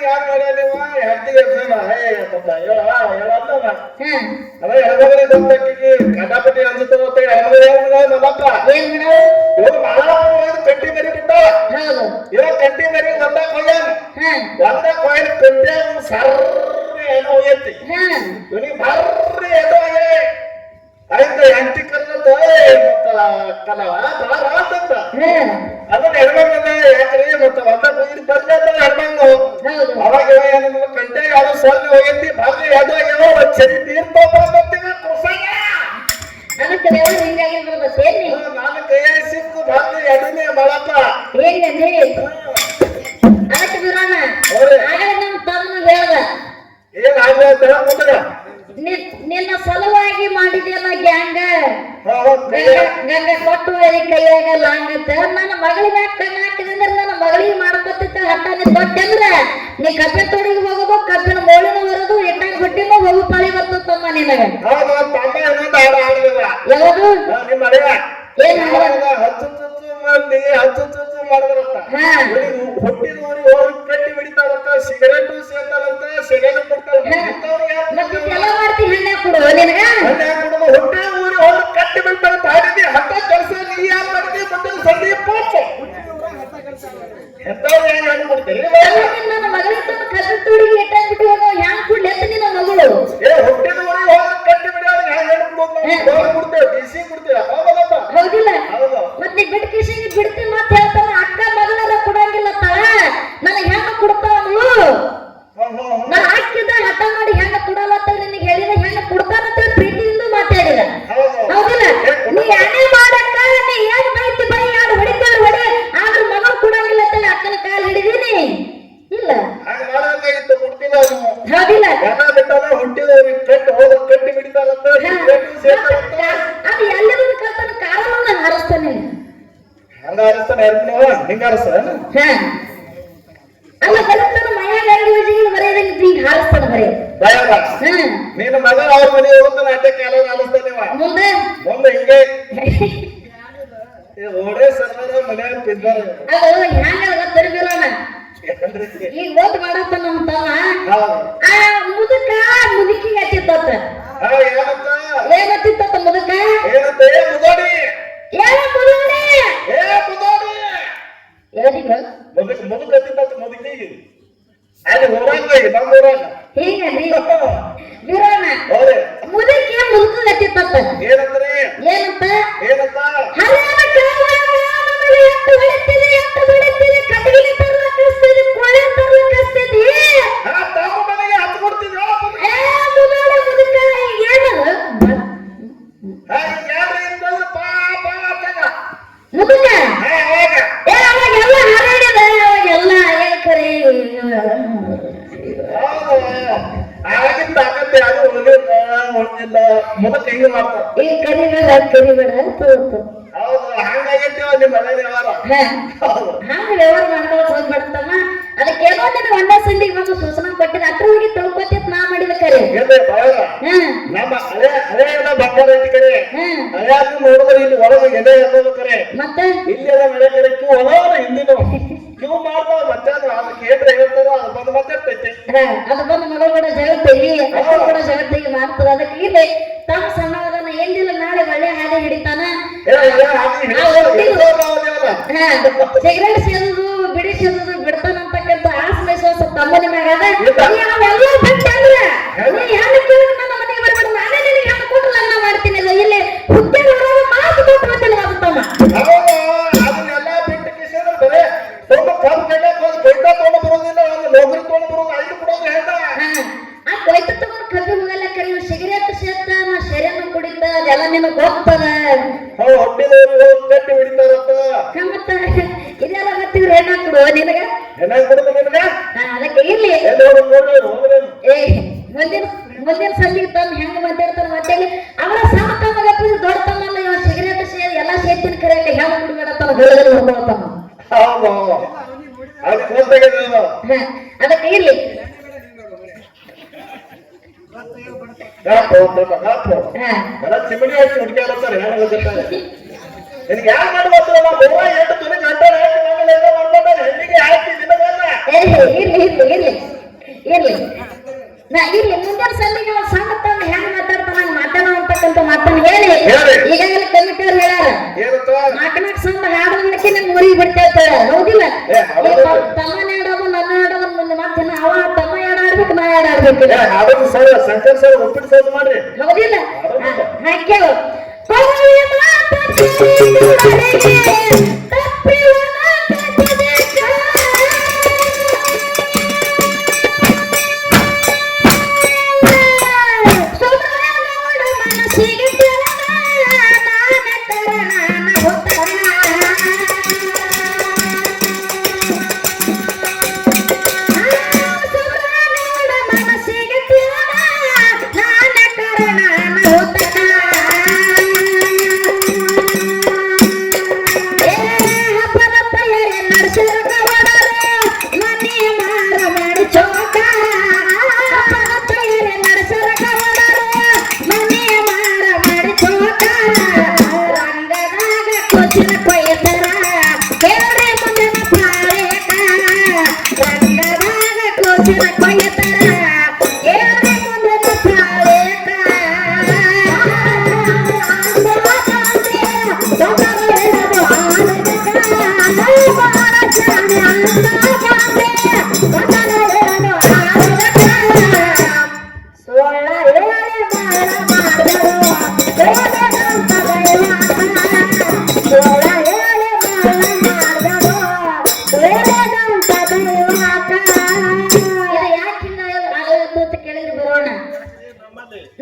ಯಾರು ಮಾಡ್ಯಾನಿವ ಹೆಂಡತಿಗೆ ಅದ ಹೆಣ್ಮಗಳಿಗೆ ಬಂದಕ್ಕಿಗೆ ಕಟಾಪಟಿ ಅನ್ಸುತ್ತ ಹೆಣ್ಮಗಳಪ್ಪ ಕಟ್ಟಿ ಮರಿ ಬಿಟ್ಟ ಇವ ಕಟ್ಟಿ ಮರಿ ಒಂದಾಗ ಕೊಯ್ಯಾನ ಒಂದಾಗ ಕೊಯ್ಯ ಕಟ್ಟಿ ಸರ್ರಿ ಏನೋ ಹೋಗೈತಿ ಇವನಿಗೆ ಬರ್ರಿ ಏನೋ ಆಯ್ತ ಹೆಂಡತಿ ಕರ್ನದ ಮತ್ತ ಕಲವ ಬಾರ ಅಂತಂದ ಅದನ್ನ ಹೆಣ್ಮಂಗ ಯಾಕ್ರಿ ಮತ್ತ ಒಂದ ಕೊಯ್ದು ಬರ್ಲಿ ಹೆಣ್ಮಂಗ ಅವಾಗ ಏನಂದ್ರೆ ಕಂಟೆ ಯಾವ್ದು ಸರ್ರಿ ಹೋಗೈತಿ ಬರ್ರಿ ಅದು ಏನೋ ಒಂದ್ ಸರಿ ನೀರ್ ತಗೊಂಡ್ಬರ್ತೀವಿ ಕುಸಾಗ ಅದಕ್ಕೆ ಹಿಂಗಾಗಿರ್ಬೋದು ನಾನು ಕೈಯಾಗ ಸಿಕ್ಕು ಬರ್ಲಿ ಅದನ್ನೇ ಮಾಡಪ್ಪ ಹೇಳಿ ಅದಕ್ಕೆ ಬಿಡೋಣ ಆಗಲೇ ನಮ್ಮ ತಮ್ಮ ಹೇಳ್ದ ಏನಾಗ ನಿನ್ನ ಸಲುವಾಗಿ ಮಾಡಿದ್ಯಲ್ಲ ಗ್ಯಾಂಗ ಗಂಗ ಕೊಟ್ಟು ಕೈಯಾಗ ಲಾಂಗತ್ತ ನನ್ನ ಮಗಳಿನ ಕಣ್ಣು ಹಾಕಿದಂದ್ರೆ ನನ್ನ ಮಗಳಿಗೆ ಮಾಡ್ಕೊತಿತ್ತ ಹಟ್ಟಾನೆ ತೊಟ್ಟಂದ್ರ ನೀ ಕಬ್ಬಿನ ತೋಡಿಗೆ ಹೋಗೋದು ಕಬ್ಬಿನ ಮೋಳಿನ ಬರೋದು ಎಣ್ಣಾಗ ಹೊಟ್ಟಿನೂ ಹೋಗು ಪಾಳಿ ಬರ್ತಮ್ಮ ನಿನಗ ಯಾವುದು ಏನ್ ಕಟ್ಟಿ ಬಿಡಿತಾರಂತ ಸಿಗರೇಟ್ ಸೇರ್ತಾರಂತ ಸಿಗರೇಟ್ ಎಲ್ಲ ಮಾಡ್ತಿ ಹಣ್ಣೆ ಕೊಡು ನಿನಗ ಹೊಟ್ಟೆ ಊರಿ ಹೋಗಿ ಕಟ್ಟಿ ಬಿಡ್ತಾರ ತಾಡಿದಿ ಹತ್ತ ಕೆಲಸ ನೀ ಯಾರು ಮಾಡ್ತೀವಿ ಮತ್ತೆ ಸಂದಿ ಪೋಚ ಎಂತವ್ರು ಹೆಂಗ್ ಹೇಳ್ಕೊಡ್ತೀರಿ ನನ್ನ ಮಗಳಿಂದ ಕಬ್ಬಿನ ತೋಡಿಗೆ ಎಟ್ಟಾಗ್ಬಿಟ್ಟು ಹ್ಯಾಂಗ್ ಕೊಡ್ಲಿ ಅಂತ ನಿನ್ನ ಮಗಳು ಹೊಟ್ಟೆ ಊರಿ ಹೋಗಿ ಕಟ್ಟಿ ಬಿಡೋದು ಹೆಂಗ್ ಹೇಳ್ಕೊಡ್ಬೋದು ಕೊಡ್ತೇವೆ ಡಿಸಿ ಕೊಡ್ತೇವೆ ಹೌದಿಲ್ಲ ಮತ್ತೆ ಬಿಟ್ಟು ಕಿಸಿಗೆ ಬಿಡ್ತಿ ಮತ್ತೆ ಹೇಳ್ತಾನ ಅಕ್ಕ ಮಗಳರ ಕೊಡಂಗಿಲ್ಲ ತಾಳ ನನಗೆ ಹೆಂಗ ಕೊಡ್ತಾವನು ನಾ ಹಾಕಿದ ಹಠ ಮಾಡಿ ಹೆಂಗ ಕೊಡಲತ್ತ ನಿನಗೆ ಹೇಳಿದ ಹೆಂಗ ಕೊಡ್ತಾನಂತ ಪ್ರೀತಿಯಿಂದ ಮಾತಾಡಿದ ಹೌದಿಲ್ಲ ನೀ ಏನೇ ಮಾಡಕ್ಕ ನೀ ಏನ್ ಬೈತಿ ಬೈ ಯಾರು ಹೊಡಿತಾರ ಹೊಡಿ ಆದ್ರ ಮಗಳು ಕೊಡಂಗಿಲ್ಲ ಅಂತ ಅಕ್ಕನ ಕಾಲು ಹಿಡಿದೀನಿ ಇಲ್ಲ ಹೌದಿಲ್ಲ ಕಟ್ಟಿ ಬಿಡ್ತಾರಂತ ಅದು ಎಲ್ಲರೂ ಕಲ್ತಾನ ಕಾರಣ ಹಾರಿಸ್ತಾನೆ ಹಂಗ ಹಾರಿಸ್ತಾನೆ ಹಿಂಗ ಹಾರಿಸ್ತಾನ ಅಲ್ಲ ಕಲಿತಾನ ಮೈಯಾಗ ಲ್ಯಾಂಗ್ವೇಜ್ಗಳು ಬರೆಯದಂಗ ಈಗ ಹಾರಿಸ್ತಾನ ಬರೀ ನಿನ್ನ ಮಗ ಅವ್ರ ಮನೆಗೆ ಹೋಗ್ತಾನೆ ಅಟ್ಟಕ್ಕೆ ಎಲ್ಲ ಹಾರಿಸ್ತಾನೆ ಮುಂದೆ ಮುಂದೆ ಹಿಂಗೆ ಓಡೇ ಸರ್ವರ ಮನೆಯಾಗ ಬಿದ್ದಾರ ಅದು ಹ್ಯಾಂಗ ತರಬಿರೋಣ ಈಗ ಓಟ್ ಮಾಡತ್ತ ನಮ್ಮ ತಮ್ಮ ಆ ಮುದುಕ ಮುದುಕಿಗೆ ಹಚ್ಚಿತ್ತ ಏನತ್ತಿತ್ತ ಮುದುಕ ಮುದೋಡಿ ಮುದುಕತ್ತಿತ್ತ ಮುದುಕಿ ಅಲ್ಲಿ ಊರಾಗ ನಮ್ಮ ಊರಾಗ ಹೀಗರಿ ಬಿರೋಣ ಮುದುಕಿ ಮುದುಕ ಹಚ್ಚಿತ್ತ ಏನಂದ್ರಿ ಏನಂತ ಏನಂತ ಎಷ್ಟು ಬೆಳಿತಿದೆ ಎಷ್ಟು ಬೆಳಿತಿದೆ ಕಟಗಿಲಿ ತರಲ ಕಳಿಸ್ತಿದೆ ಕೊಳ್ಳೆ ತರಲ ಕಳಿಸ್ತಿದೆ ತಮ್ಮ ಮನೆಗೆ ಹತ್ತು ಕೊಡ್ತಿದ್ವಿ ಮುದುಕ ಏನದು ಮುದುಕ ಅವಾಗೆಲ್ಲ ಹಾರಾಡಿದ ಅವಾಗೆಲ್ಲ ಏಕರೆ ಆಗಿಂದ ಆಗತ್ತೆ ಅದು ಉಳಿದಿಲ್ಲ ಮುದಕ್ಕೆ ಹಿಂಗೆ ಮಾಡ್ತಾರೆ ಈ ಕರಿಬೇಡ ಅಂತ ಹೌದು ಹಂಗಾಗೈತಿ ನಿಮ್ಮ ಮನೆ ವ್ಯವಹಾರ ಹಂಗ ವ್ಯವಹಾರ ಮಾಡ್ಕೊಳಕ್ ಹೋಗ್ಬಿಡ್ತಮ್ಮ ಅದಕ್ಕೇನೋ ನಿನ್ನ ಒಂದೇ ಸಂದಿಗೆ ಬಂದು ಸೂಚನಾ ಕೊಟ್ಟಿದ ಅದ್ರ ಹೋಗಿ ತಿಳ್ಕೊತಿತ್ ನಾ ಮಾಡಿದ ಕರೆ ನಮ್ಮ ಹಳೆ ಎಲ್ಲ ಬಂಗಾರ ಐತಿ ಕರೆ ಹಳೆಯಾದ್ರು ನೋಡಿದ್ರೆ ಇಲ್ಲಿ ಒಳಗೆ ಎಲೆ ಎನ್ನೋದು ಕರೆ ಮತ್ತೆ ಇಲ್ಲಿ ಎಲ್ಲ ಮಳೆ ಕರೆ ಕ್ಯೂ ಹೊಲ ಹಿಂದಿನ ಕ್ಯೂ ಮಾಡ್ತಾವ ಮತ್ತೆ ಅದು ಕೇಂದ್ರ ಹೇಳ್ತಾರ ಅದು ಬಂದು ಮಾತಾಡ್ತೈತಿ ಅದು ಬಂದು ಮಗಳು ಕೂಡ ಜಗತ್ತಿಗೆ ಕೂಡ ಜಗತ್ತಿಗೆ ಮಾಡ್ತದ ಅದಕ್ಕೆ ಇಲ್ಲಿ ತಮ್ಮ ಸಮಾಧಾನ ಏನಿಲ್ಲ ನಾಳೆ ಒಳ್ಳೆ ಹಾದಿ ಹಿಡಿತಾನ ಸಿಗರೇಟ್ ಸೇದುದು ಬಿಡಿ ಸೇದುದು ಬಿಡ್ತಾನಂತಕ್ಕಂಥ ಆತ್ಮವಿಶ್ವಾಸ ತಮ್ಮನ ಮ್ಯಾಗ ಅವೆಲ್ಲ ಬಿಟ್ಟಂದ್ರ ಹೆಣ್ಣು ಕೇಳಿದ್ರೆ ನನ್ನ ಮನೆಗೆ ಬರ್ಬೇಡ ನಾನೇ ನಿನಗೆ ಹೆಣ್ಣು ಕೊಟ್ಟಲ್ಲ ಅನ್ನ ಮಾಡ್ತೀನಿ ಇಲ್ಲಿ ಹುದ್ದೆ ಮಾತು ಕೊಟ್ಟು ಬರ್ತೀನಿ ಅದು ತಮ್ಮ ಅದನ್ನೆಲ್ಲ ಬಿಟ್ಟು ಕಿಸಿದ್ರೆ ಬರೇ ಸ್ವಲ್ಪ ಕಬ್ಬು ಕಡ್ಡಕ್ಕೆ ಹೋಗಿ ಬೈತಾ ತೊಗೊಂಡು ಬರೋದಿಲ್ಲ ಒಂದು ನೌಕರಿ ತೊಗೊಂಡು ಬರೋದು ಐದು ಕೊಡೋದು ಹೇಳ್ದ ಆ ಕೊಯ್ತ ತಗೊಂಡು ಕಬ್ಬಿ ಹೋಗಲ್ಲ ಕರಿ ಸಿಗರೇಟ್ ಸೇತ ನಾ ಶರೀರನ ಕುಡಿತ ಅದೆಲ್ಲ ನಿನಗೆ ಗೊತ್ತದ ಹೊಟ್ಟಿದವರು ಕಟ್ಟಿ ಹಿಡಿತಾರಂತ ಮತ್ತ ಇದೆಲ್ಲ ಗೊತ್ತಿದ್ರೆ ಏನಾಗ್ಬಿಡು ನಿನಗ ಏನಾಗ್ಬಿಡುದು ನಿನಗ ಅದಕ್ಕೆ ಇಲ್ಲಿ ಏ ಮುಂದಿನ ಸಂದಿಗೆ ತಂದು ಹೆಂಗ ಮಾತಾಡ್ತಾರ ಮತ್ತೆ ಅವರ ಸಣ್ಣ ತಮ್ಮ ದೊಡ್ಡ ತಮ್ಮಲ್ಲ ಇವ ಸಿಗರೇಟ್ ಸೇರಿ ಎಲ್ಲ ಸೇತಿನ ಕರೆಯಲ್ಲಿ ಹೆಂಗ ಕುಡಿಬೇಡತ್ತಾನ ಹೊರಗಡೆ ಹೊಡ್ಕೊಳ್ತಾನ ಅದಕ್ಕೆ ಇಲ್ಲಿ ಚಿಮಣಿ ಹಾಕಿ ಹುಡುಕ್ಯಾಡ್ತಾರೆ ನಿನ್ಗೆ ಯಾರು ಮಾಡ್ಬೋದು ನಾವು ಎಂಟು ತುನಿ ಗಂಟೆ ಹಾಕಿ ಮಾಡ್ಕೊಂಡ್ರೆ ಹೆಣ್ಣಿಗೆ ಹಾಕಿ ದಿನ ಇರ್ಲಿ ಇರ್ಲಿ ಇರ್ಲಿ ಮುಂದಿನ ಸಂದಿಗೆ ಅವ್ರು ಸಣ್ಣ ತಂದ ಹೆಂಗ್ ಮಾತಾಡ್ತಾನ ಮಾತಾಡೋ ಅಂತಕ್ಕಂಥ ಮಾತನ್ನ ಹೇಳಿ ಈಗಾಗಲೇ ಕಮಿಟಿಯವ್ರು ಹೇಳ್ಯಾರ ನಾಲ್ಕು ಸಂದ ಹಾಡೋದಕ್ಕೆ ನಿಮ್ ಊರಿಗೆ ಬಿಡ್ತೇವೆ ಹೌದಿಲ್ಲ ತಮ್ಮನ ಹಾಡೋದು ನನ್ನ ಹಾಡೋದು ಮುಂದೆ ಮತ್ತೆ ಅವ ತಮ್ಮ ಹಾಡಾಡ್ಬೇಕು ನಾ ಹಾಡಾಡ್ಬೇಕು ಹೌದಿಲ್ಲ ಹಾಕ್ಯವು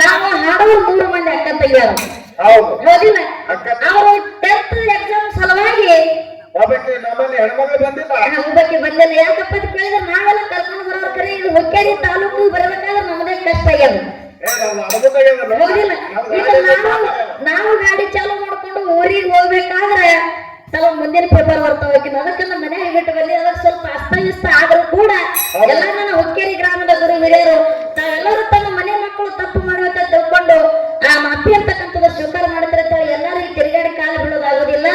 ನಾವು ಹಾಡುವ 3 ಮಂದಿ ಅಕ್ಕ ತಂಗಿಯರು ಹೌದಿಲ್ಲ ಅವರು 10th ಎಕ್ಸಾಮ್ ಸಲುವಾಗಿ ಒಬ್ಬಕ್ಕೆ ನಮ್ಮಲ್ಲಿ ಹೆಣ್ಮಗಳು ಬಂದಿಲ್ಲ ಒಬ್ಬಕ್ಕೆ ಬಂದಿಲ್ಲ ಯಾಕಪ್ಪ ಅಂತ ಕೇಳಿದ್ರೆ ನಾವೆಲ್ಲ ಕರ್ಕೊಂಡು ಬರೋರು ಕರೆ ಇದು ಹುಕ್ಕೇರಿ ತಾಲೂಕು ಬರಬೇಕಾದ್ರೆ ನಮ್ಮದೇ ಕಷ್ಟ ಆಗ್ಯದ ಹೌದಿಲ್ಲ ಈಗ ನಾವು ಗಾಡಿ ಚಾಲು ಮಾಡ್ಕೊಂಡು ಊರಿಗೆ ಹೋಗ್ಬೇಕಾದ್ರೆ ಸ್ವಲ್ಪ ಮುಂದಿನ ಪೇಪರ್ ಬರ್ತಾವಕ್ಕಿನ ಅದಕ್ಕೆ ನಮ್ಮ ಮನೆ ಬಿಟ್ಟು ಬಂದಿ ಅದಕ್ಕೆ ಸ್ವಲ್ಪ ಅಸ್ತವ್ಯಸ್ತ ಆದ್ರೂ ಕೂಡ ಎಲ್ಲ ನನ್ನ ಹುಕ್ಕೇರಿ ಗ್ರಾಮದ ಗುರು ಹಿರಿಯರು ತಾವೆಲ್ಲರೂ ತಮ್ಮ ಮನೆ ಮಕ್ಕಳು ತಪ್ಪು ಮಾಡುವಂತ ತಿಳ್ಕೊಂಡು ಆ ಮಾಫಿ ಅಂತಕ್ಕಂಥದ್ದು ಸ್ವೀಕಾರ ಮಾಡಿದ್ರೆ ಎಲ್ಲರೂ ಈ ತಿರುಗಾಡಿ ಕಾಲ ಬೀಳೋದಾಗುದಿಲ್ಲ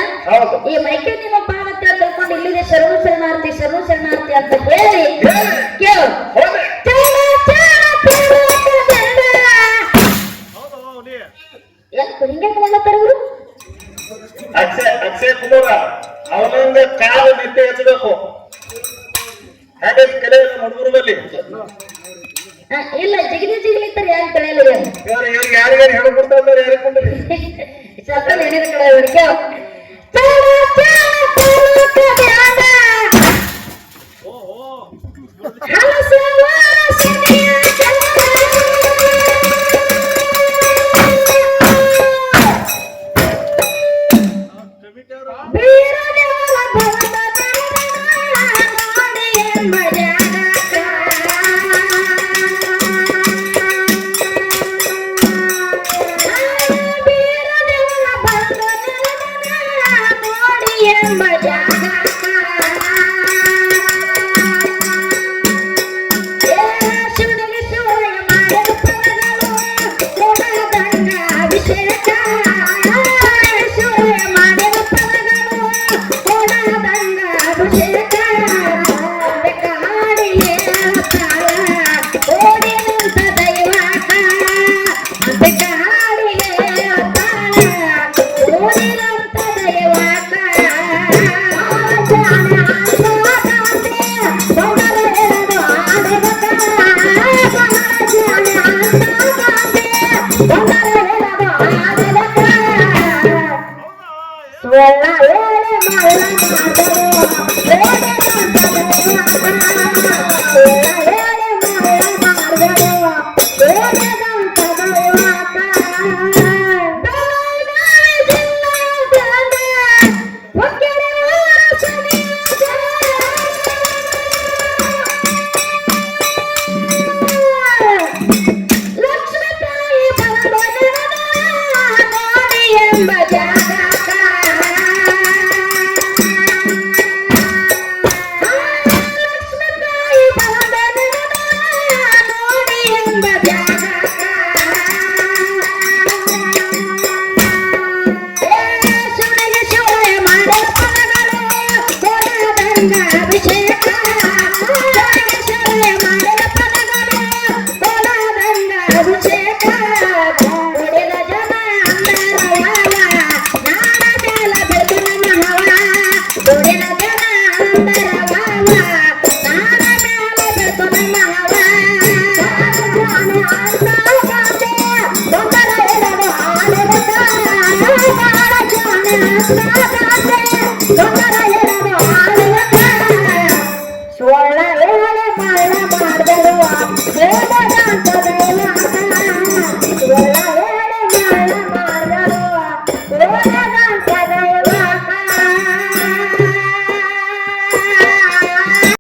ಈ ಮೈಕೆ ನಿಮ್ಮ ಪಾವತ್ತ ತಿಳ್ಕೊಂಡು ಇಲ್ಲಿದೆ ಶರಣಾರ್ಥಿ ಅಂತ ಹೇಳಿ ಕೇಳು ಹಿಂಗೆ ಮಾಡ್ತಾರೆ ಇವರು ಅಕ್ಷಯ್ ಕುಮಾರ ಅವನೊಂದು ಕಾಲು ನಿದ್ದೆ ಹೆಚ್ಚಬೇಕು ಹಾಗೆ ಕೆಲವು ಹುಡುಗರು ಬಲ್ಲಿ ಇಲ್ಲ ಜಿಗಿಲಿತ್ತಾರೆ ಯಾರು ಕಳೆಯಲ್ಲ ಯಾರಿಗಾರು ಹೇಳ್ಕೊಡ್ತಾ ಇದ್ದಾರೆ ಯಾರಿಗೊಂಡ್ರಿ ಸ್ವಲ್ಪ ನೆನೆದ ಕಡೆ ಊರಿನ ಜನ ಅಂದರ ವಾವ ನಾನ ಮ್ಯಾಲೆ ಬೆಳ್ತು ನಮ್ಮ ಹವ ಜಾನೆ ಅಂದಾಗಾತೆ ತೊಂದರ ಇರಲು ಆನೆದ ಬಾಳ ಜಾನೆ ಅಂದಾಗಾತೆ ತೊಂದರ